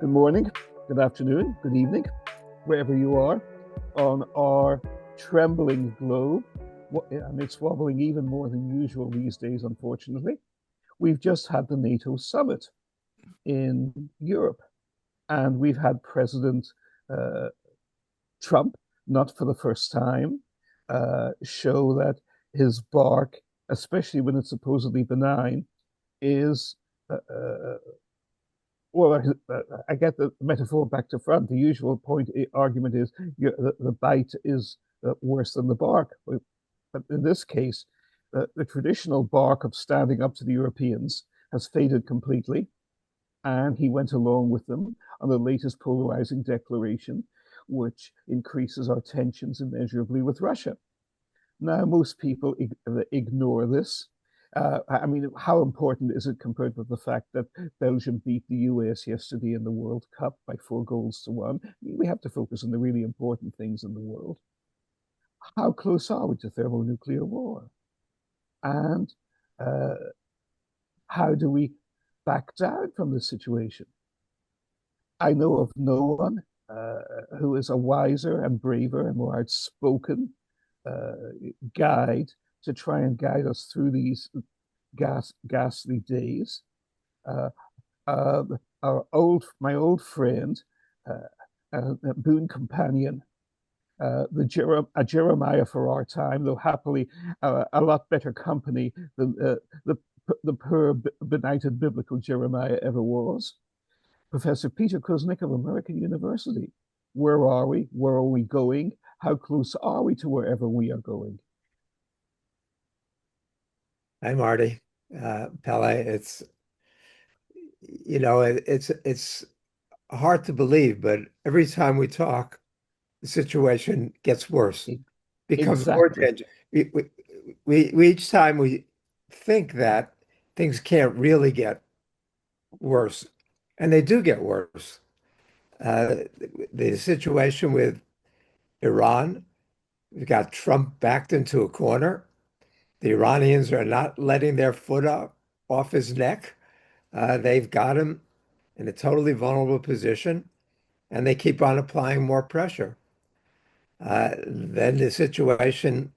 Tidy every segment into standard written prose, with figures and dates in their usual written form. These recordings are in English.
Good morning, good afternoon, good evening, wherever you are on our trembling globe. And it's wobbling even more than usual these days, unfortunately. We've just had the NATO summit in Europe, and we've had President uh, Trump, not for the first time, show that his bark, especially when it's supposedly benign, is well, I get the metaphor back to front. The usual argument is the bite is worse than the bark. But in this case, the traditional bark of standing up to the Europeans has faded completely. And he went along with them on the latest polarizing declaration, which increases our tensions immeasurably with Russia. Now, most people ignore this. I mean, how important is it compared with the fact that Belgium beat the US yesterday in the World Cup by 4 goals to 1? I mean, we have to focus on the really important things in the world. How close are we to thermonuclear war? And uh, how do we back down from this situation? I know of no one who is a wiser and braver and more outspoken uh, guide to try and guide us through these ghastly days. Uh, uh, my old friend, boon companion, a Jeremiah for our time, though happily a lot better company than the poor benighted biblical Jeremiah ever was. Professor Peter Kuznick of American University. Where are we? Where are we going? How close are we to wherever we are going? Hi, Marty. Pelle, it's hard to believe, but every time we talk, the situation gets worse, becomes more Exactly. dangerous. We each time we think that things can't really get worse, and they do get worse. Uh, the situation with Iran, we've got Trump backed into a corner. The Iranians are not letting their foot up off his neck. They've got him in a totally vulnerable position, and they keep on applying more pressure. Then the situation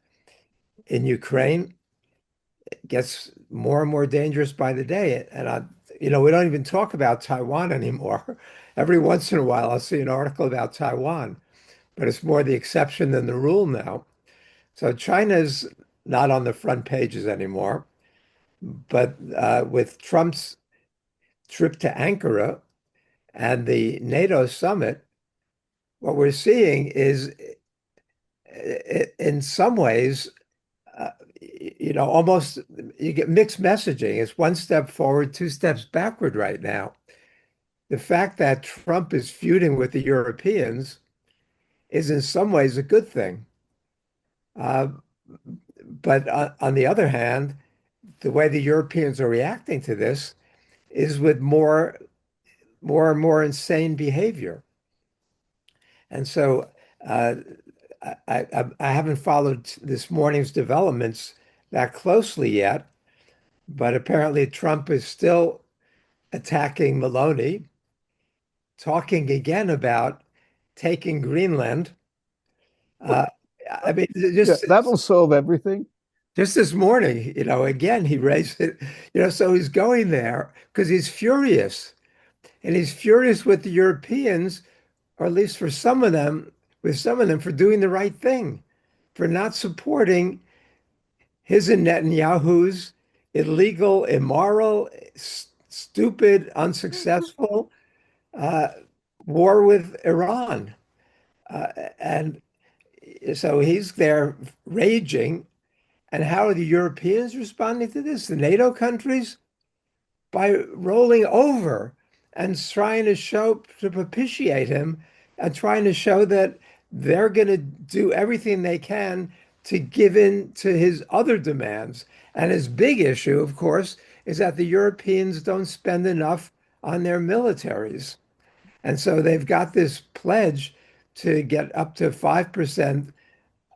in Ukraine gets more and more dangerous by the day. We don't even talk about Taiwan anymore. Every once in a while, I'll see an article about Taiwan, but it's more the exception than the rule now. So China's not on the front pages anymore. But with Trump's trip to Ankara and the NATO summit, what we're seeing is, in some ways, almost you get mixed messaging. It's one step forward, two steps backward right now. The fact that Trump is feuding with the Europeans is in some ways a good thing. Uh, but on the other hand, the way the Europeans are reacting to this is with more and more insane behavior. And so uh, I haven't followed this morning's developments that closely yet, but apparently Trump is still attacking Meloni, talking again about taking Greenland. Well, Uh, I mean, yeah, that'll solve everything. just this morning, again, he raised it, so he's going there because he's furious. And he's furious with the Europeans, or at least for some of them, with some of them for doing the right thing, for not supporting his and Netanyahu's illegal, immoral, stupid, unsuccessful uh, war with Iran. And so he's there raging. And how are the Europeans responding to this? The NATO countries? By rolling over and trying to propitiate him and trying to show that they're going to do everything they can to give in to his other demands. And his big issue, of course, is that the Europeans don't spend enough on their militaries. And so they've got this pledge to get up to 5%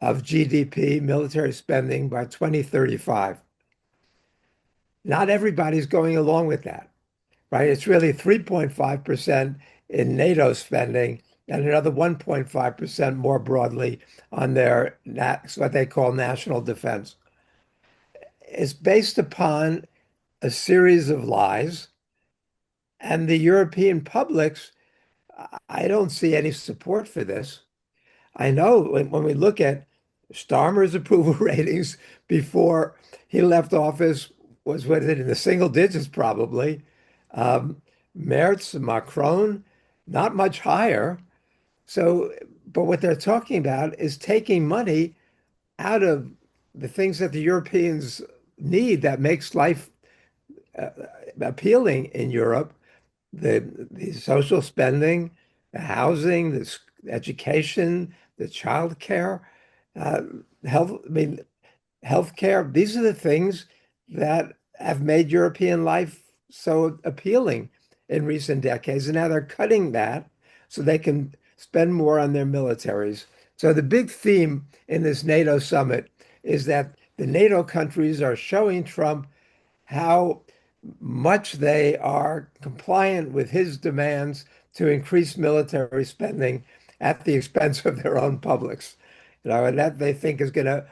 of GDP military spending by 2035. Not everybody's going along with that, right? It's really 3.5% in NATO spending and another 1.5% more broadly on their what they call national defense. It's based upon a series of lies, and the European publics, I don't see any support for this. I know when we look at Starmer's approval ratings before he left office was what is it in the single digits probably. Um, Merz, Macron, not much higher. So, but what they're talking about is taking money out of the things that the Europeans need that makes life uh, appealing in Europe, the social spending, the housing, education, the child care, uh, health. I mean, healthcare. These are the things that have made European life so appealing in recent decades, and now they're cutting that so they can spend more on their militaries. So the big theme in this NATO summit is that the NATO countries are showing Trump how much they are compliant with his demands to increase military spending at the expense of their own publics. And that they think is going to,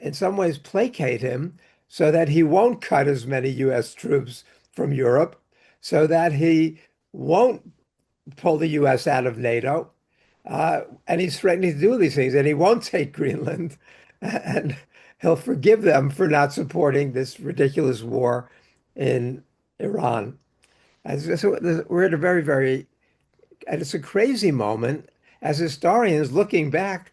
in some ways, placate him so that he won't cut as many U.S. troops from Europe, so that he won't pull the U.S. out of NATO. And he's threatening to do these things, and he won't take Greenland, and he'll forgive them for not supporting this ridiculous war in Iran. And so we're at a very, very, and it's a crazy moment as historians looking back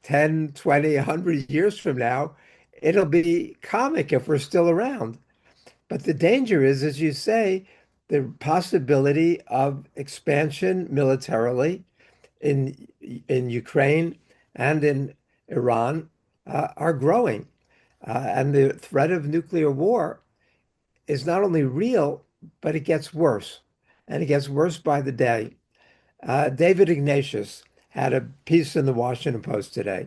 10, 20, 100 years from now, it'll be comic if we're still around. But the danger is, as you say, the possibility of expansion militarily in Ukraine and in Iran are growing. And the threat of nuclear war is not only real, but it gets worse. And it gets worse by the day. David Ignatius had a piece in the Washington Post today.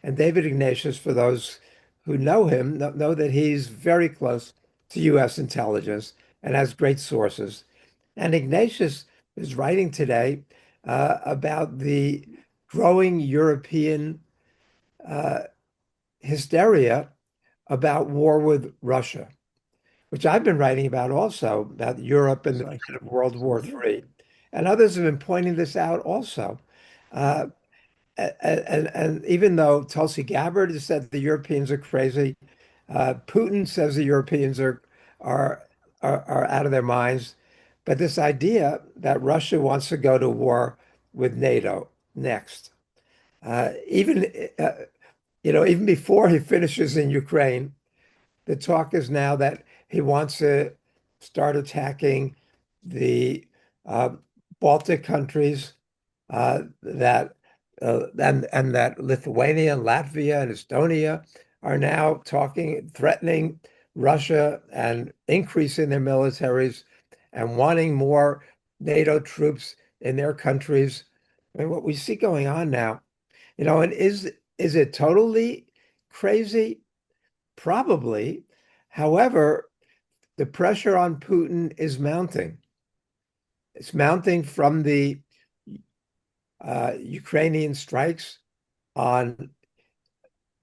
And David Ignatius, for those who know him, know that he's very close to U.S. intelligence and has great sources. And Ignatius is writing today about the growing European uh, hysteria about war with Russia, which I've been writing about also, about Europe and the threat of World War III. And others have been pointing this out also. Uh, and even though Tulsi Gabbard has said the Europeans are crazy, Putin says the Europeans are are out of their minds. But this idea that Russia wants to go to war with NATO next, even even before he finishes in Ukraine, the talk is now that he wants to start attacking the uh, Baltic countries, that and that Lithuania and Latvia and Estonia are now talking, threatening Russia and increasing their militaries and wanting more NATO troops in their countries. I mean, what we see going on now, and is it totally crazy? Probably. However, the pressure on Putin is mounting. It's mounting from the Ukrainian strikes on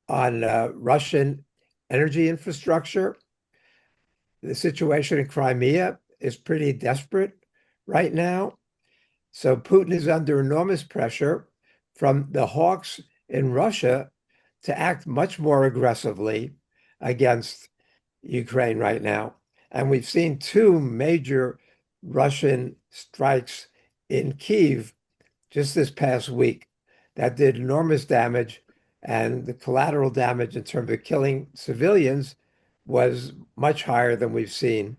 Russian energy infrastructure. The situation in Crimea is pretty desperate right now. So Putin is under enormous pressure from the hawks in Russia to act much more aggressively against Ukraine right now. And we've seen two major Russian strikes in Kyiv just this past week that did enormous damage. And the collateral damage in terms of killing civilians was much higher than we've seen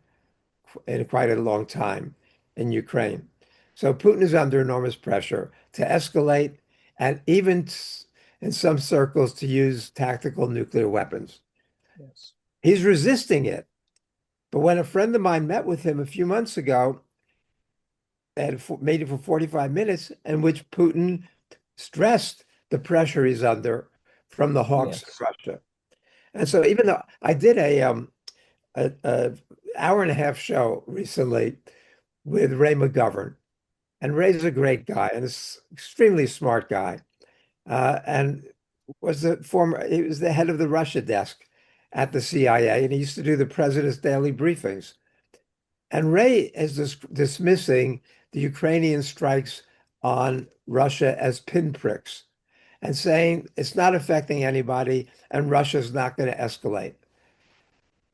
in quite a long time in Ukraine. So Putin is under enormous pressure to escalate and even in some circles to use tactical nuclear weapons. Yes. He's resisting it. But when a friend of mine met with him a few months ago, and made it for 45 minutes, in which Putin stressed the pressure he's under from the hawks of Yes. Russia. And so even though I did a hour and a half show recently with Ray McGovern. And Ray's a great guy and is extremely smart guy. And he was the head of the Russia desk at the CIA, and he used to do the president's daily briefings. And Ray is dismissing the Ukrainian strikes on Russia as pinpricks and saying it's not affecting anybody and Russia's not going to escalate.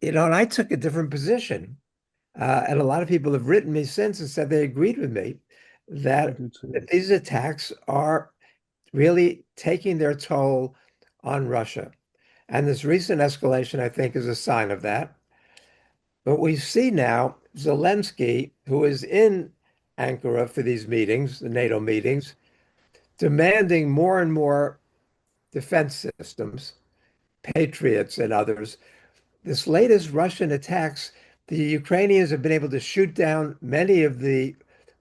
And I took a different position. And a lot of people have written me since and said they agreed with me I that, do too. that these attacks are really taking their toll on Russia. And this recent escalation, I think, is a sign of that. But we see now Zelensky, who is in Ankara for these meetings, the NATO meetings, demanding more and more defense systems, Patriots and others. This latest Russian attacks, the Ukrainians have been able to shoot down many of the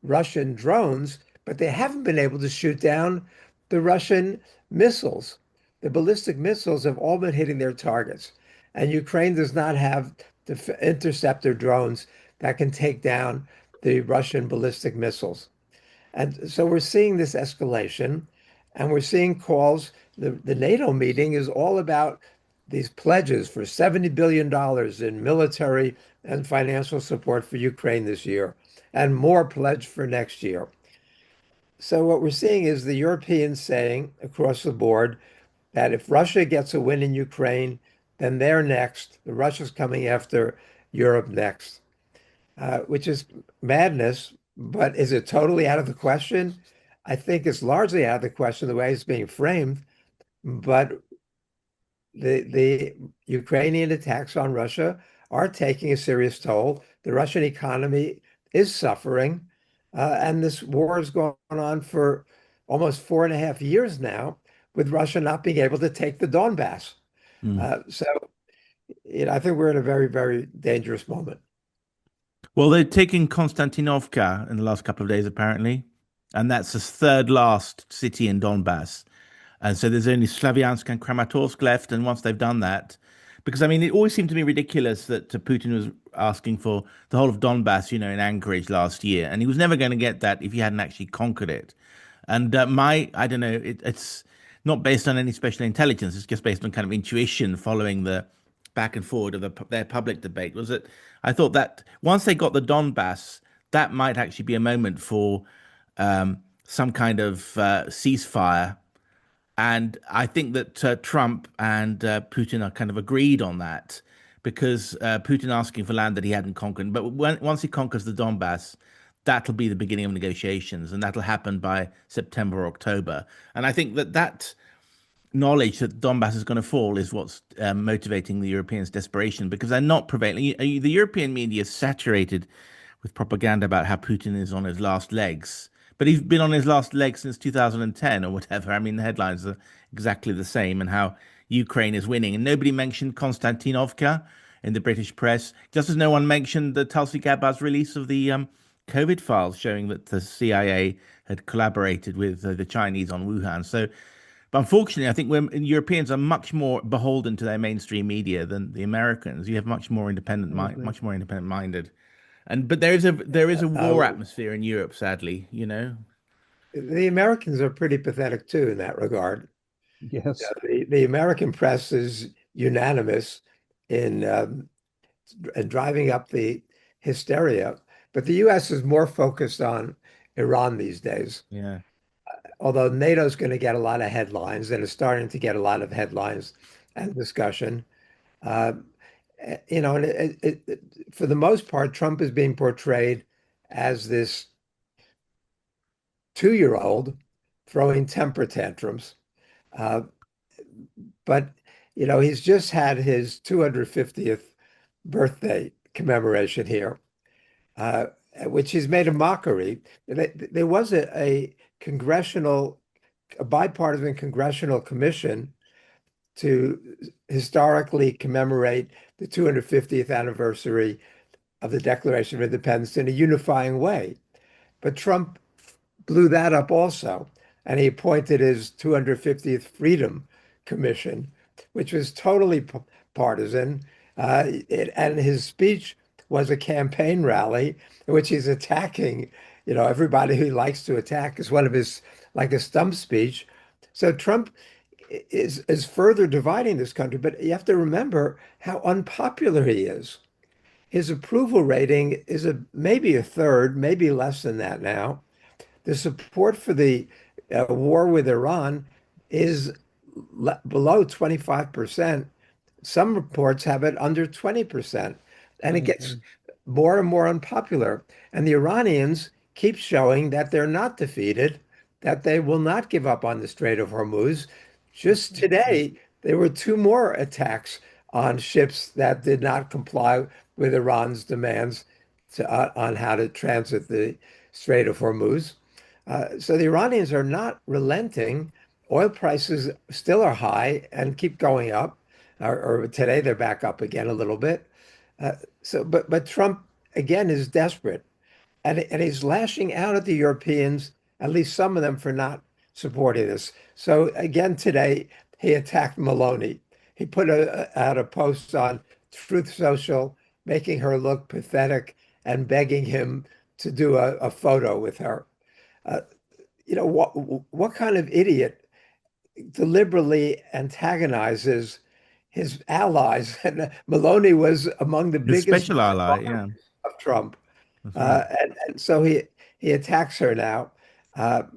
Russian drones, but they haven't been able to shoot down the Russian missiles. The ballistic missiles have all been hitting their targets. And Ukraine does not have the interceptor drones that can take down the Russian ballistic missiles. And so we're seeing this escalation, and we're seeing calls. The NATO meeting is all about these pledges for $70 billion in military and financial support for Ukraine this year, and more pledged for next year. So what we're seeing is the Europeans saying across the board that if Russia gets a win in Ukraine, then they're next. The Russia's coming after Europe next, which is madness. But is it totally out of the question? I think it's largely out of the question the way it's being framed. But the Ukrainian attacks on Russia are taking a serious toll. The Russian economy is suffering, and this war has gone on for almost 4.5 years now, with Russia not being able to take the Donbass. Mm. So, I think we're in a very, very dangerous moment. Well, they're taking Konstantinovka in the last couple of days, apparently, and that's the third last city in Donbass. And so there's only Slavyansk and Kramatorsk left. And once they've done that, because I mean, it always seemed to me ridiculous that Putin was asking for the whole of Donbass, in Anchorage last year, and he was never going to get that if he hadn't actually conquered it. And I don't know, it's not based on any special intelligence. It's just based on kind of intuition following the back and forward of their public debate. Was that I thought that once they got the Donbass, that might actually be a moment for some kind of ceasefire, and I think that Trump and Putin are kind of agreed on that because Putin asking for land that he hadn't conquered. But once he conquers the Donbass, that'll be the beginning of negotiations, and that'll happen by September or October. And I think that knowledge that Donbass is going to fall is what's motivating the Europeans' desperation because they're not prevailing. The European media is saturated with propaganda about how Putin is on his last legs. But he's been on his last leg since 2010 or whatever. I mean, the headlines are exactly the same and how Ukraine is winning. And nobody mentioned Konstantinovka in the British press, just as no one mentioned the Tulsi Gabbard's release of the COVID files showing that the CIA had collaborated with the Chinese on Wuhan. So, but unfortunately, I think Europeans are much more beholden to their mainstream media than the Americans. You have much more much more independent minded. But there is a war atmosphere in Europe, sadly. The Americans are pretty pathetic too in that regard. Yes. The American press is unanimous in driving up the hysteria, but the U.S. is more focused on Iran these days. Yeah. Although NATO is going to get a lot of headlines and is starting to get a lot of headlines and discussion. Uh, and for the most part, Trump is being portrayed as this 2-year-old throwing temper tantrums. Uh, but, he's just had his 250th birthday commemoration here, which he's made a mockery. There was a bipartisan congressional commission to historically commemorate the 250th anniversary of the Declaration of Independence in a unifying way. But Trump blew that up also, and he appointed his 250th Freedom Commission, which was totally partisan. And his speech was a campaign rally in which he's attacking, everybody who he likes to attack is one of his, like a stump speech. So Trump is further dividing this country, but you have to remember how unpopular he is. His approval rating is maybe a third, maybe less than that now. The support for the war with Iran is below 25%. Some reports have it under 20%, and it gets Okay. more and more unpopular. And the Iranians keep showing that they're not defeated, that they will not give up on the Strait of Hormuz. Just today, there were two more attacks on ships that did not comply with Iran's demands on how to transit the Strait of Hormuz. So the Iranians are not relenting. Oil prices still are high and keep going up. Or today they're back up again a little bit. But Trump again is desperate, and he's lashing out at the Europeans, at least some of them, for not supporting this. So again today he attacked Meloni. He put out a post on Truth Social, making her look pathetic and begging him to do a photo with her. Uh, what kind of idiot deliberately antagonizes his allies? And Maloney was among the His biggest special ally, yeah, of Trump. that's right. And so he attacks her now,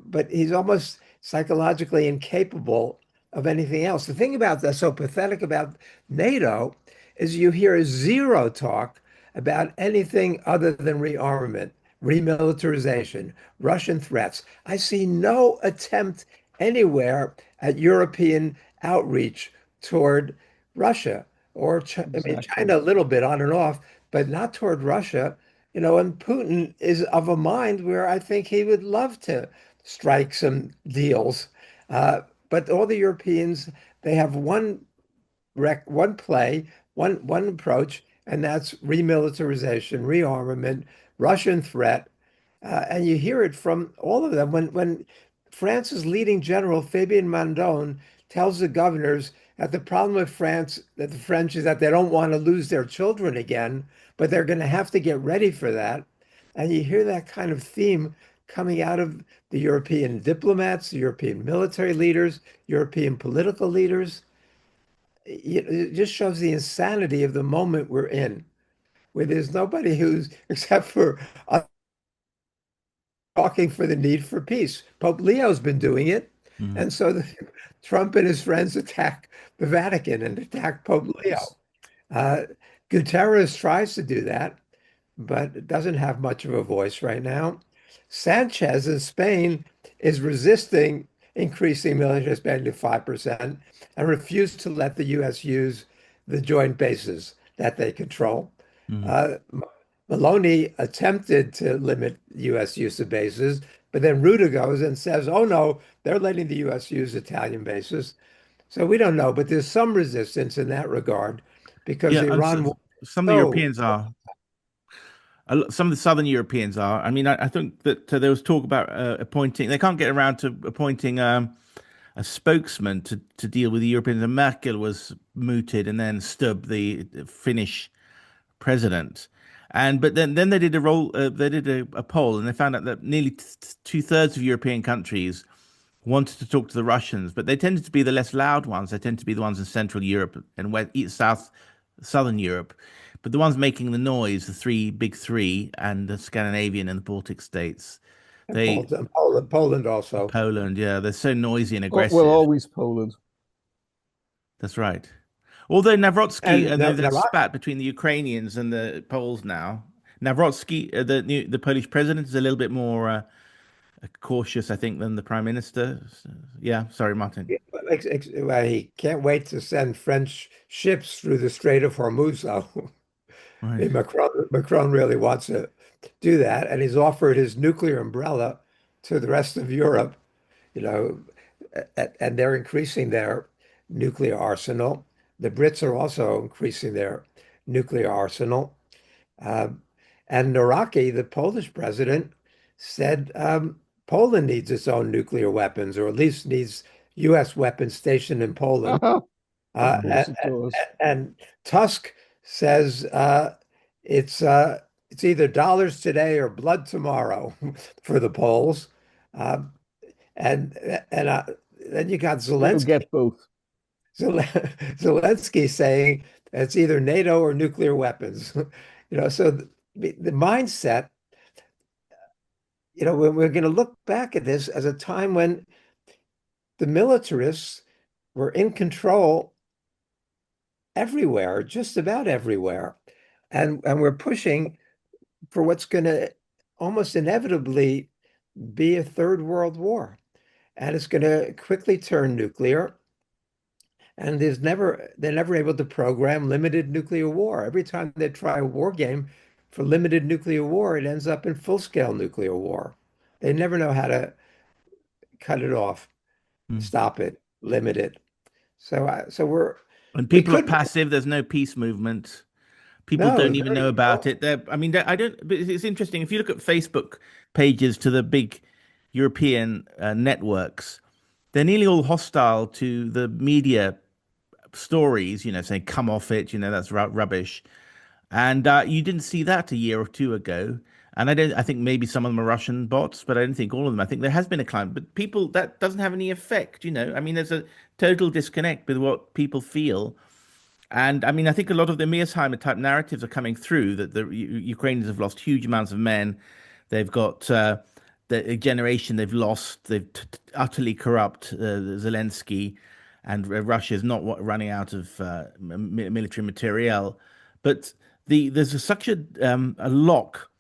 but he's almost psychologically incapable of anything else. The thing about that's so pathetic about NATO is you hear zero talk about anything other than rearmament, remilitarization, Russian threats. I see no attempt anywhere at European outreach toward Russia or I mean, Exactly. China a little bit on and off, but not toward Russia. And Putin is of a mind where I think he would love to strike some deals. But all the Europeans, they have one play, one approach, and that's remilitarization, rearmament, Russian threat. And you hear it from all of them. When France's leading general, Fabien Mandon, tells the governors that the problem with France, that the French is that they don't want to lose their children again, but they're going to have to get ready for that. And you hear that kind of theme coming out of the European diplomats, the European military leaders, European political leaders. It just shows the insanity of the moment we're in, where there's nobody who's, except for talking for the need for peace. Pope Leo's been doing it. Mhm. And so Trump and his friends attack the Vatican and attack Pope Leo. Yes. Uh, Guterres tries to do that, but doesn't have much of a voice right now. Sanchez in Spain is resisting increasing military spending to 5% and refused to let the U.S. use the joint bases that they control. Mhm. Uh, Maloney attempted to limit U.S. use of bases, but then Ruta goes and says, oh no, they're letting the U.S. use Italian bases. So we don't know, but there's some resistance in that regard because Yeah, and Iran was some of the so Europeans are. Some of the southern Europeans are. I mean, I think that there was talk about appointing. They can't get around to appointing a spokesman to deal with the Europeans. And Merkel was mooted, and then Stubb, the Finnish president. And but then they did a roll. They did a poll, and they found out that nearly two-thirds of European countries wanted to talk to the Russians, but they tended to be the less loud ones. They tend to be the ones in Central Europe and West, Southern Europe. But the ones making the noise, the three big three, and the Scandinavian and the Baltic states, and they Poland also. Poland, yeah, they're so noisy and Well, aggressive. always Poland. That's right. Although Navrotsky, And there's a now spat between the Ukrainians and the Poles now. Navrotsky, the Polish president, is a little bit more cautious, I think, than the prime minister. Yeah, sorry, Martin. well, he can't wait to send French ships through the Strait of Hormuz, though. I Right. mean, Macron really wants to do that, and he's offered his nuclear umbrella to the rest of Europe, you know, and they're increasing their nuclear arsenal. The Brits are also increasing their nuclear arsenal. Um, and Naraki, the Polish president, said Poland needs its own nuclear weapons, or at least needs U.S. weapons stationed in Poland. Of Uh, course and, it does. and Tusk says It's it's either dollars today or blood tomorrow for the Poles. Uh, and and then you got We'll Zelensky. get both. Zelensky saying it's either NATO or nuclear weapons. So the mindset, when we're going to look back at this as a time when the militarists were in control everywhere, just about everywhere. And we're pushing for what's going to almost inevitably be a third world war. And it's going to quickly turn nuclear. And they're never able to program limited nuclear war. Every time they try a war game for limited nuclear war, it ends up in full-scale nuclear war. They never know how to cut it off, Mm. stop it, limit it. So When we people are could, passive, there's no peace movement. People no, don't even very know about little. it. I mean, I don't. But it's interesting if you look at Facebook pages to the big European networks, they're nearly all hostile to the media stories. Saying come off it. That's rubbish. And you didn't see that a year or two ago. And I don't. I think maybe some of them are Russian bots, but I don't think all of them. I think there has been a climb, but people that doesn't have any effect. I mean, there's a total disconnect with what people feel. And I mean, I think a lot of the Mearsheimer type narratives are coming through that the Ukrainians have lost huge amounts of men. They've got the generation they've lost. They've utterly corrupt Zelensky, and Russia's not running out of military materiel. But there's such a lock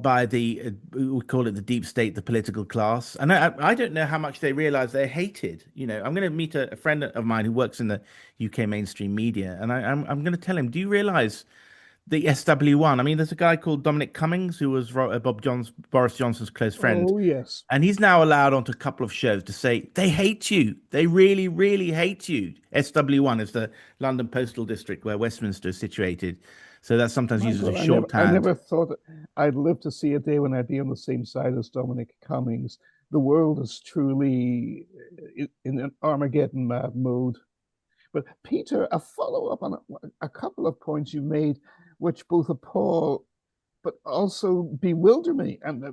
by we call it the deep state, the political class. And I don't know how much they realize they're hated. I'm going to meet a friend of mine who works in the UK mainstream media, and I'm going to tell him, do you realize the SW1? I mean, there's a guy called Dominic Cummings who was Boris Johnson's close friend, Oh, yes. and he's now allowed onto a couple of shows to say they hate you. They really, really hate you. SW1 is the London Postal District where Westminster is situated. So that's sometimes My used as a God, I shorthand. never thought I'd live to see a day when I'd be on the same side as Dominic Cummings. The world is truly in an Armageddon mad mode. But Peter, a follow up on a couple of points you made, which both appall but also bewilder me, and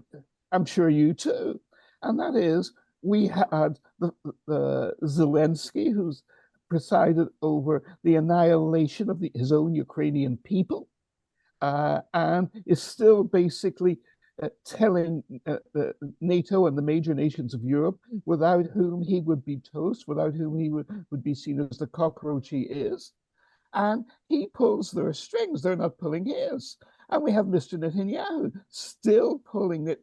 I'm sure you too. And that is, we had the Zelensky, who's presided over the annihilation of his own Ukrainian people, and is still basically telling NATO and the major nations of Europe, without whom he would be toast, without whom he would be seen as the cockroach he is. And he pulls their strings, they're not pulling his. And we have Mr. Netanyahu still pulling it,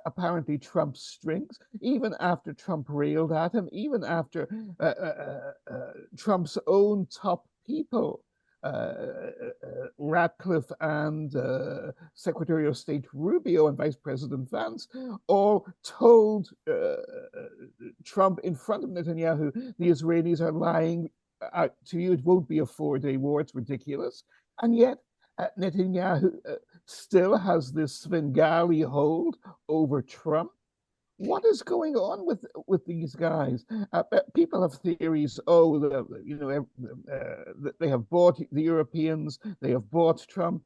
apparently Trump's strings, even after Trump railed at him, even after Trump's own top people, Ratcliffe and Secretary of State Rubio and Vice President Vance, all told Trump in front of Netanyahu, the Israelis are lying to you. It won't be a 4-day war. It's ridiculous. And yet, Netanyahu still has this Svengali hold over Trump. What is going on with these guys? People have theories. Oh, they have bought the Europeans. They have bought Trump.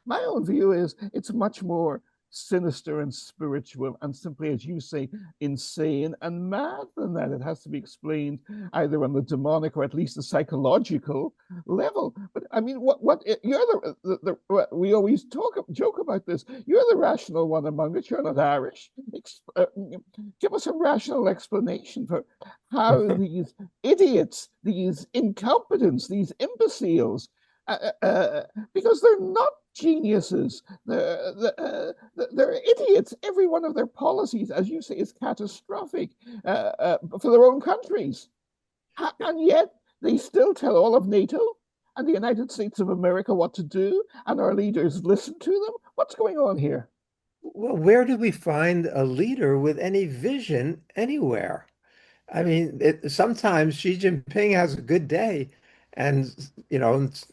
My own view is it's much more sinister and spiritual and simply, as you say, insane and mad than that. It has to be explained either on the demonic or at least the psychological level. But I mean, what you're we always joke about this. You're the rational one among us. You're not Irish. Give us a rational explanation for how these idiots, these incompetents, these imbeciles, because they're not geniuses. They're idiots. Every one of their policies, as you say, is catastrophic for their own countries. And yet they still tell all of NATO and the United States of America what to do, and our leaders listen to them. What's going on here? Well, where do we find a leader with any vision anywhere? I mean, sometimes Xi Jinping has a good day and,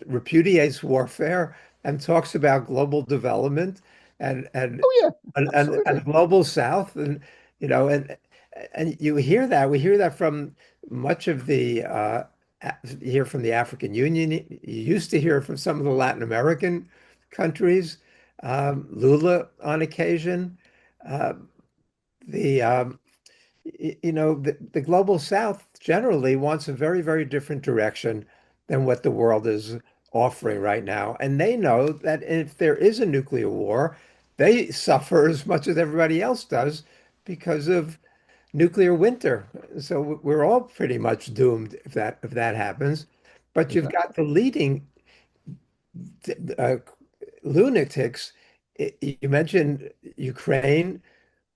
repudiates warfare and talks about global development and and Oh, yeah, and absolutely. global South and you hear that we hear that from much of the you hear from the African Union. You used to hear from some of the Latin American countries, Lula on occasion. Uh, the the global South generally wants a very, very different direction than what the world is offering right now. And they know that if there is a nuclear war, they suffer as much as everybody else does because of nuclear winter. So we're all pretty much doomed if that happens. But you've Exactly. got the leading uh, lunatics. You mentioned Ukraine,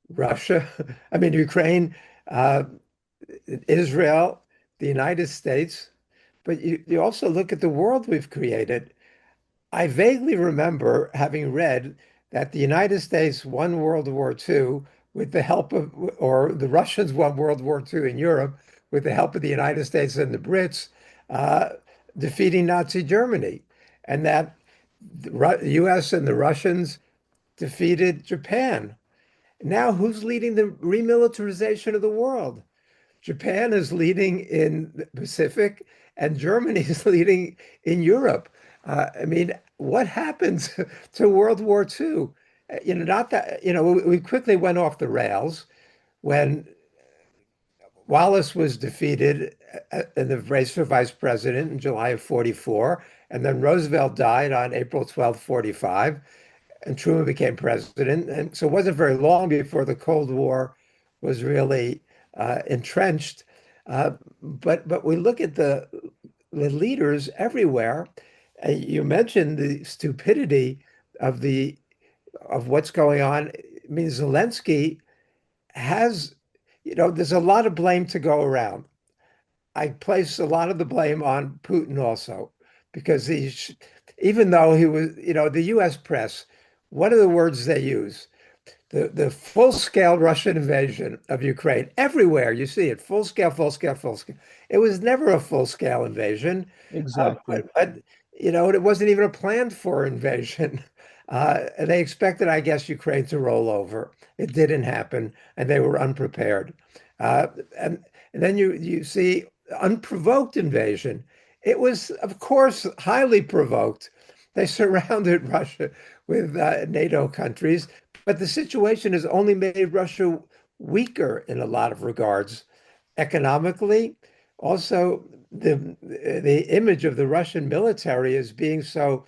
Russia, I mean, Ukraine, uh, Israel, the United States, but you also look at the world we've created. I vaguely remember having read that the United States won World War II with the help of, or the Russians won World War II in Europe with the help of the United States and the Brits, uh, defeating Nazi Germany, and that the US and the Russians defeated Japan. Now, who's leading the remilitarization of the world? Japan is leading in the Pacific, and Germany is leading in Europe. I mean, what happened to World War II? Not that, we quickly went off the rails when Wallace was defeated in the race for vice president in July of 44, and then Roosevelt died on April 12th, 45, and Truman became president. And so it wasn't very long before the Cold War was really entrenched. But we look at the leaders everywhere. You mentioned the stupidity of the of what's going on. I mean, Zelensky has, there's a lot of blame to go around. I place a lot of the blame on Putin also, because even though he was, the U.S. press, what are the words they use? The full-scale Russian invasion of Ukraine. Everywhere you see it, full scale, full scale, full scale. It was never a full-scale invasion, Exactly. but it wasn't even a planned for invasion. And they expected, I guess, Ukraine to roll over. It didn't happen, and they were unprepared. Uh, and, and then you see unprovoked invasion. It was, of course, highly provoked. They surrounded Russia with NATO countries, but the situation has only made Russia weaker in a lot of regards. Economically, also the image of the Russian military as being so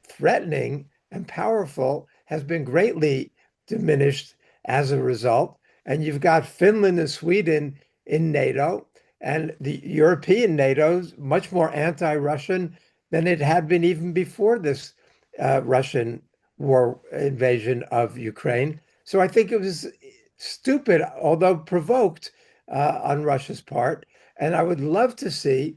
threatening and powerful has been greatly diminished as a result. And you've got Finland and Sweden in NATO, and the European NATO's much more anti-Russian than it had been even before this Russian war invasion of Ukraine. So I think it was stupid, although provoked on Russia's part. And I would love to see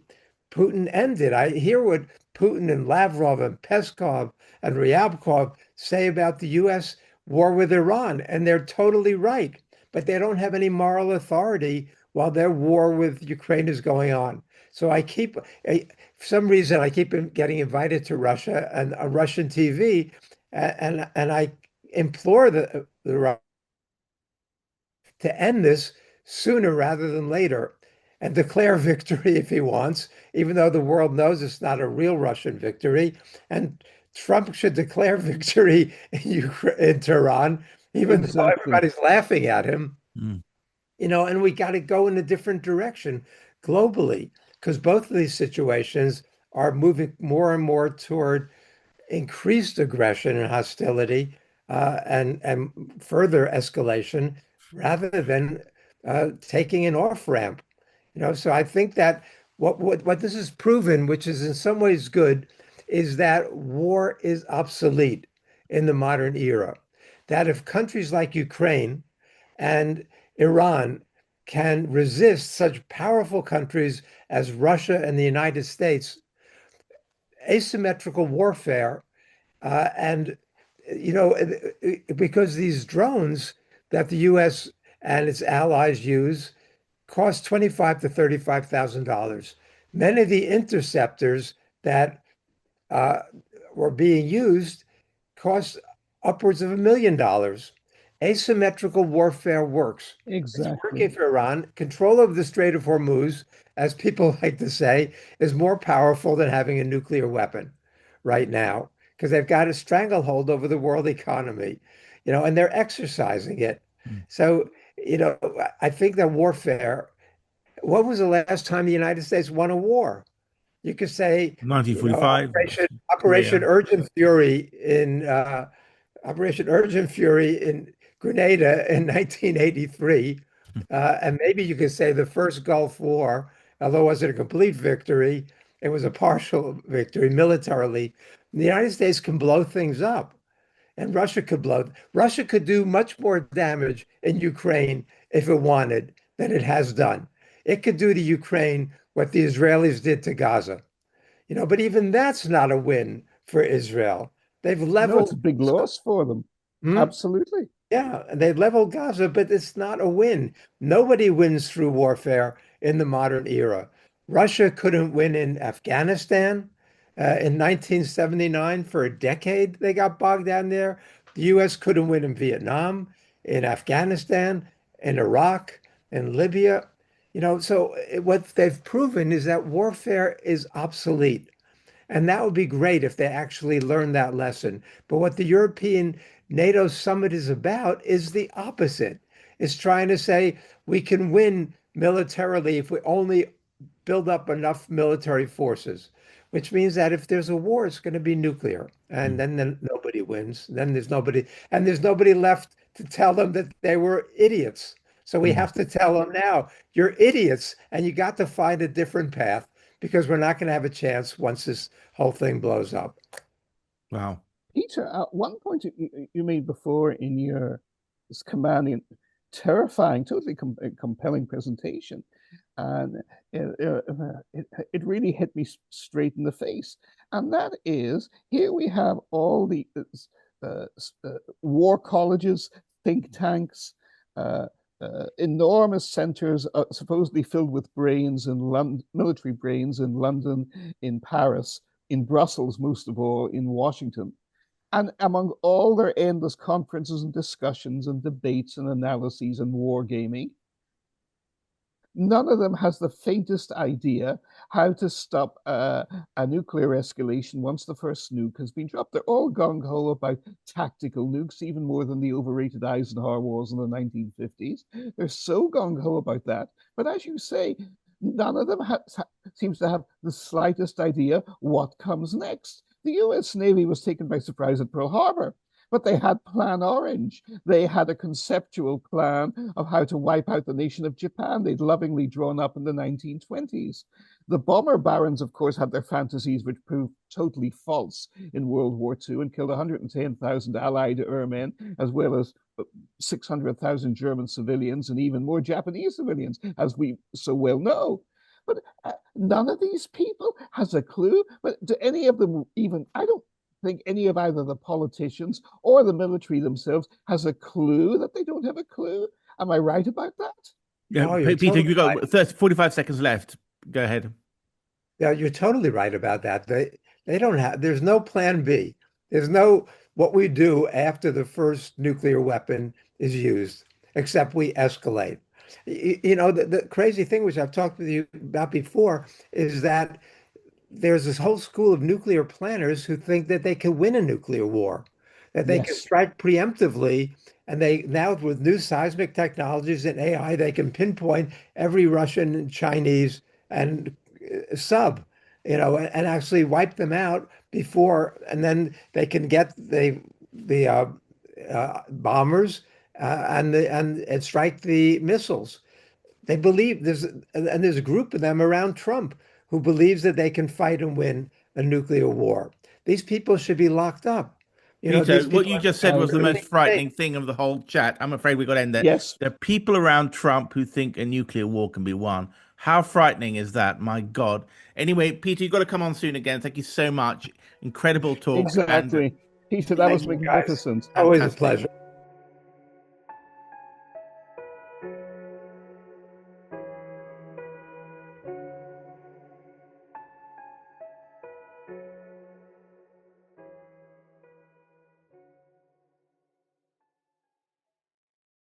Putin end it. I hear what Putin and Lavrov and Peskov and Ryabkov say about the U.S. war with Iran, and they're totally right. But they don't have any moral authority while their war with Ukraine is going on. So for some reason, I keep getting invited to Russia and on Russian TV, and I implore the to end this sooner rather than later and declare victory if he wants, even though the world knows it's not a real Russian victory. And Trump should declare victory in Tehran, even though Exactly. everybody's laughing at him. Mm. And we got to go in a different direction globally, because both of these situations are moving more and more toward increased aggression and hostility, and further escalation rather than taking an off ramp. So I think that what this has proven, which is in some ways good, is that war is obsolete in the modern era. That if countries like Ukraine and Iran can resist such powerful countries as Russia and the United States, asymmetrical warfare, and because these drones that the U.S. and its allies use cost $25,000 to $35,000. Many of the interceptors that uh, were being used cost upwards of $1 million. Asymmetrical warfare works. It's Exactly. working for Iran. Control of the Strait of Hormuz, as people like to say, is more powerful than having a nuclear weapon right now. because they've got a stranglehold over the world economy, and they're exercising it. Mm. So, I think that warfare, when was the last time the United States won a war? You could say, 1945, Operation Korea. Urgent Fury in Operation Urgent Fury in Grenada in 1983. And maybe you could say the first Gulf War, although it wasn't a complete victory, it was a partial victory militarily. The United States can blow things up, and Russia could do much more damage in Ukraine if it wanted than it has done. It could do to Ukraine what the Israelis did to Gaza. But even that's not a win for Israel. They've No, it's leveled. a big loss for them. Hmm? Absolutely. Yeah, they leveled Gaza, but it's not a win. Nobody wins through warfare in the modern era. Russia couldn't win in Afghanistan. In 1979, for a decade, they got bogged down there. The U.S. couldn't win in Vietnam, in Afghanistan, in Iraq, in Libya. So what they've proven is that warfare is obsolete. And that would be great if they actually learned that lesson. But what the European NATO summit is about is the opposite. It's trying to say we can win militarily if we only build up enough military forces, which means that if there's a war, it's going to be nuclear. And Mm. then nobody wins. Then there's nobody left to tell them that they were idiots. So we Mm. have to tell them now, you're idiots, and you got to find a different path because we're not going to have a chance once this whole thing blows up. Wow. Peter, at one point you made before in your this commanding, terrifying, totally compelling presentation, and it really hit me straight in the face. And that is, here we have all the uh, war colleges, think tanks, uh, enormous centers supposedly filled with brains in London, military brains in London, in Paris, in Brussels, most of all, in Washington. And among all their endless conferences and discussions and debates and analyses and wargaming, none of them has the faintest idea how to stop a nuclear escalation once the first nuke has been dropped. They're all gung ho about tactical nukes, even more than the overrated Eisenhower was in the 1950s. They're so gung ho about that. But as you say, none of them seems to have the slightest idea what comes next. The US Navy was taken by surprise at Pearl Harbor, but they had Plan Orange. They had a conceptual plan of how to wipe out the nation of Japan they'd lovingly drawn up in the 1920s. The bomber barons, of course, had their fantasies, which proved totally false in World War II and killed 110,000 Allied airmen, as well as 600,000 German civilians and even more Japanese civilians, as we so well know. But none of these people has a clue. But do any of them even, I don't think any of either the politicians or the military themselves has a clue that they don't have a clue. Am I right about that? Yeah, Oh, you're Peter, totally you've got right. 30, 45 seconds left. Go ahead. Yeah, you're totally right about that. They don't have, there's no plan B. There's no what we do after the first nuclear weapon is used, except we escalate. The crazy thing, which I've talked with you about before, is that there's this whole school of nuclear planners who think that they can win a nuclear war, that they can Yes, strike preemptively. And they now, with new seismic technologies and AI, they can pinpoint every Russian, Chinese, and sub, and actually wipe them out before, and then they can get the bombers and strike the missiles. They believe there's a group of them around Trump who believes that they can fight and win a nuclear war. These people should be locked up. Peter, These what people you just said are was the most criminally frightening insane. thing of the whole chat. I'm afraid we've got to end there. yes, There are people around Trump who think a nuclear war can be won. How frightening is that? My God. Anyway, Peter, you've got to come on soon again. Thank you so much. Incredible talk and exactly. Peter, that Thank was you, guys. magnificent. Always a fantastic. pleasure.